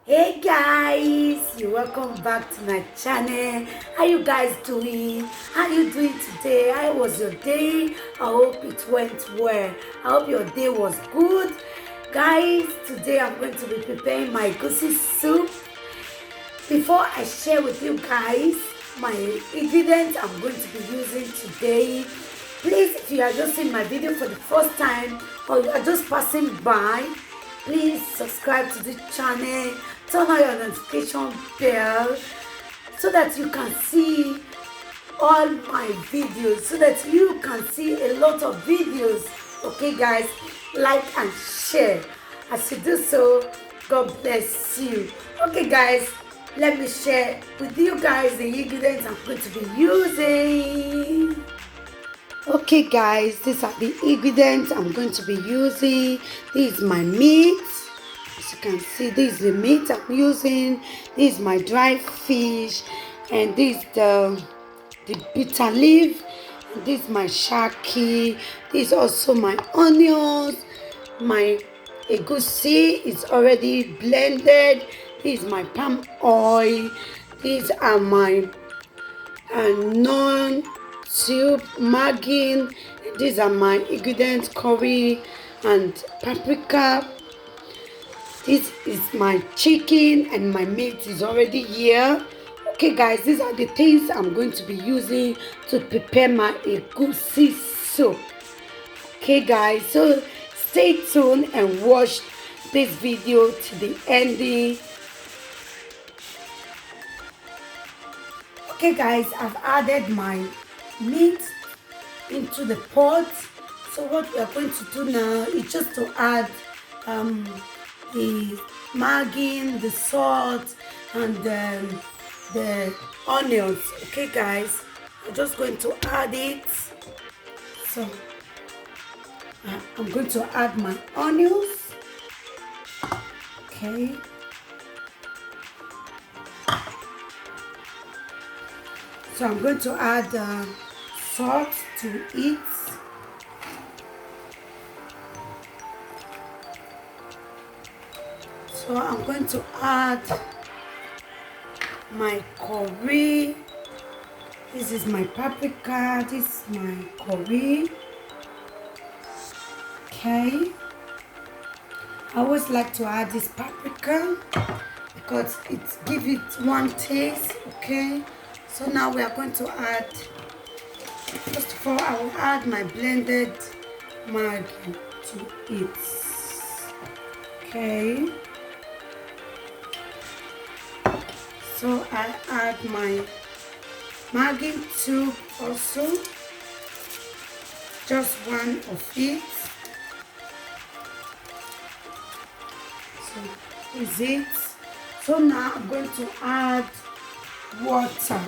Hey guys, you're welcome back to my channel. How you guys doing? How you doing today? How was your day? I hope it went well. I hope your day was good. Guys, today I'm going to be preparing my egusi soup. Before I share with you guys my ingredients I'm going to be using today, please, if you are just seeing my video for the first time or you are just passing by, please subscribe to the channel, turn on your notification bell so that you can see all my videos, so that you can see a lot of videos. Okay guys, like and share. As you do so, God bless you. Okay guys, let me share with you guys the ingredients I'm going to be using. Okay guys, these are the ingredients I'm going to be using. This is my meat. As you can see, this is the meat I'm using. This is my dried fish, and this is the bitter leaf. This is my shaki. This is also my onions. My egusi is already blended. This is my palm oil. These are my non soup, margin. These are my ingredients: curry and paprika. This is my chicken, and my meat is already here. Okay guys, these are the things I'm going to be using to prepare my egusi soup. Okay guys, so stay tuned and watch this video to the ending. Okay guys, I've added my meat into the pot. So what we are going to do now is just to add the margin, the salt, and the onions. Okay guys, I'm just going to add it. So I'm going to add my onions. Okay. So I'm going to add salt to it. So I'm going to add my curry. This is my paprika. This is my curry. Okay. I always like to add this paprika because it gives it one taste. Okay. So now we are going to add, first of all, I will add my blended margin to it. Okay. So I add my margin too also, just one of it. So is it. So now I'm going to add water.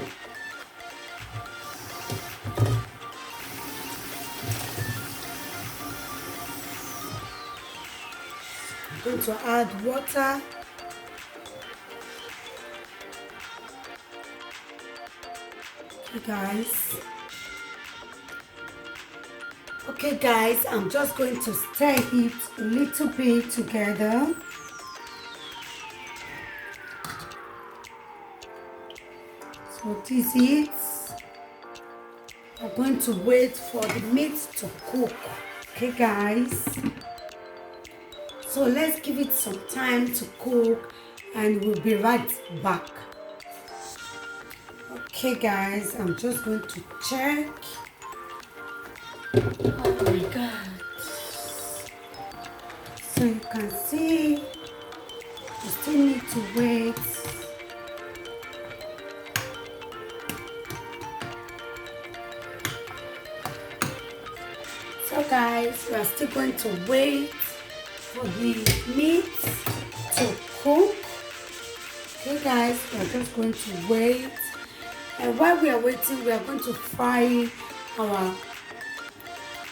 I'm going to add water. Okay guys. Okay guys, I'm just going to stir it a little bit together. So this is, I'm going to wait for the meat to cook. Okay guys, so let's give it some time to cook and we'll be right back. Okay guys, I'm just going to check. Oh my god, so you can see you still need to wait. So guys, we are still going to wait for the meat to cook. Okay guys, we are just going to wait. And while we are waiting, we are going to fry our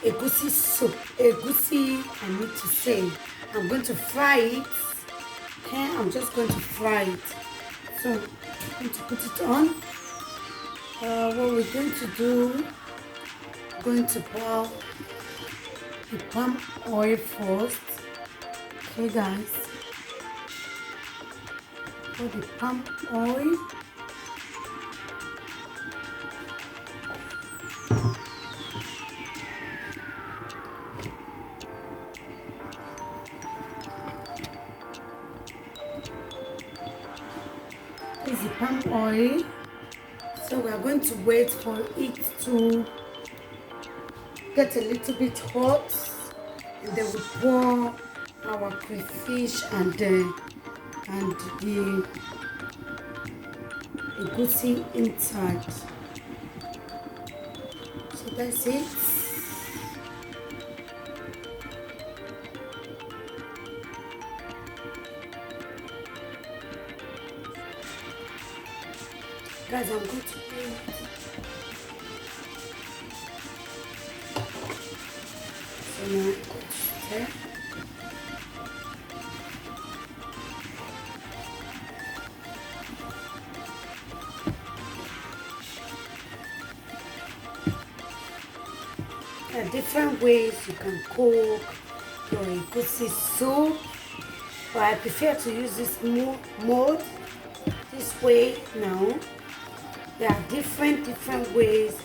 egusi soup. Egusi, I need to say. I'm going to fry it. Okay, I'm just going to fry it. So I'm going to put it on. What we're going to do, we're going to boil the palm oil first. Okay guys, for the palm oil. This is the palm oil. So we are going to wait for it to get a little bit hot, and then we pour our crayfish and the egusi inside. So that's it. Guys, I'm going to put it. So now I'm going to stir. There are different ways you can cook your egusi soup, but I prefer to use this mode this way now. There are different ways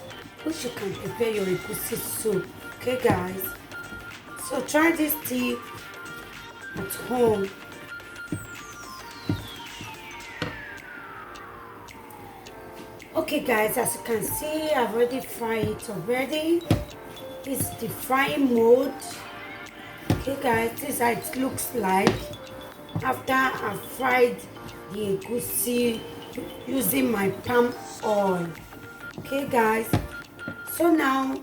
which you can prepare your egusi soup. Okay, guys, so try this tip at home. Okay, guys, as you can see, I've already fried it already. This is the frying mode. Okay, guys, this is how it looks like after I've fried the egusi using my palm oil. Okay, guys, so now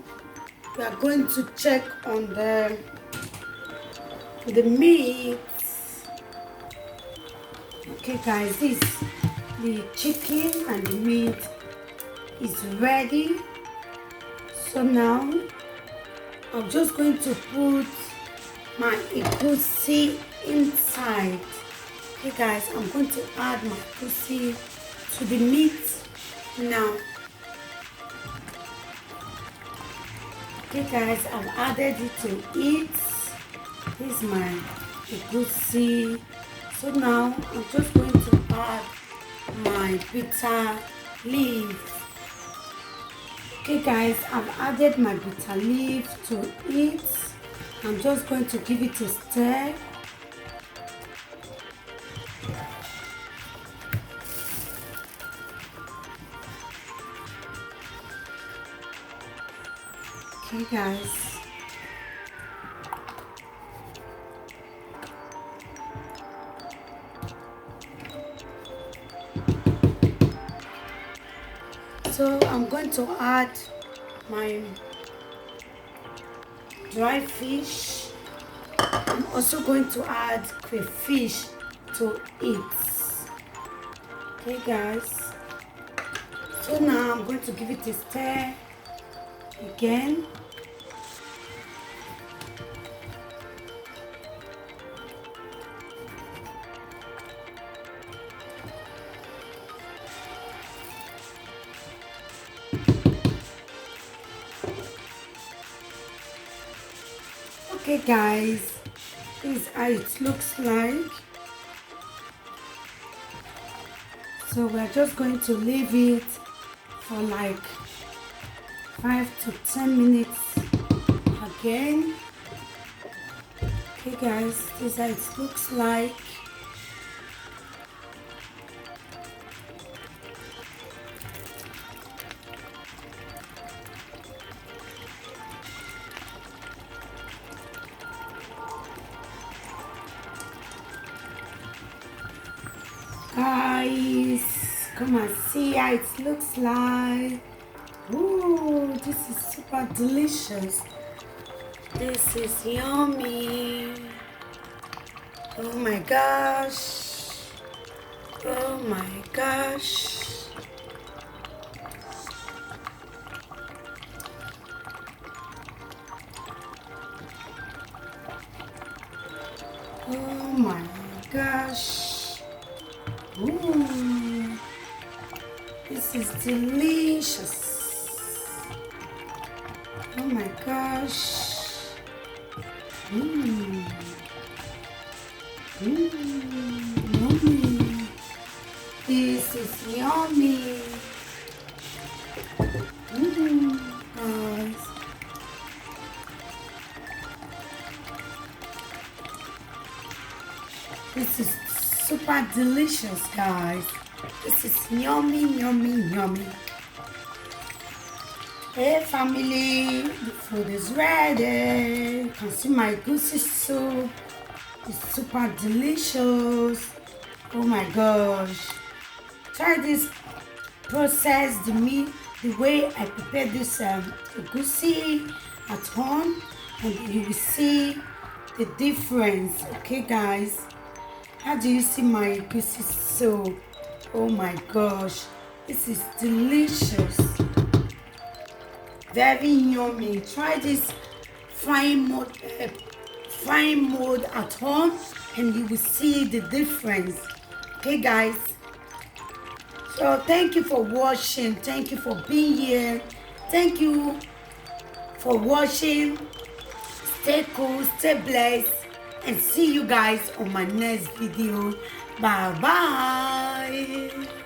we are going to check on the meat. Okay, guys, this the chicken and the meat is ready. So now I'm just going to put my egusi inside. Okay, guys, I'm going to add my egusi to the meat now. Okay, guys, I've added it to it. This is my egusi. So now I'm just going to add my bitter leaf. Okay, guys, I've added my bitter leaf to it. I'm just going to give it a stir. Okay, guys. So I'm going to add my dry fish. I'm also going to add crayfish to it. Okay, guys. So now I'm going to give it a stir again. Okay, guys, this is how it looks like. So we're just going to leave it for like 5 to 10 minutes again. Okay, guys, this is how it looks like. Guys, come and see how it looks like. Ooh, this is super delicious. This is yummy. Oh my gosh. Oh my gosh. Oh my gosh. Ooh, this is delicious. Oh my gosh. Yummy. This is yummy. Guys. This is super delicious, guys. This is yummy, yummy, yummy. Hey family, the food is ready. You can see my egusi soup. It's super delicious. Oh my gosh. Try this process, the way I prepare this egusi at home, and you will see the difference. Okay guys, how do you see my egusi soup? Oh my gosh, this is delicious, very yummy. Try this frying mode at home and you will see the difference. Okay guys, so thank you for watching, thank you for being here, thank you for watching. Stay cool, stay blessed, and see you guys on my next video. Bye bye.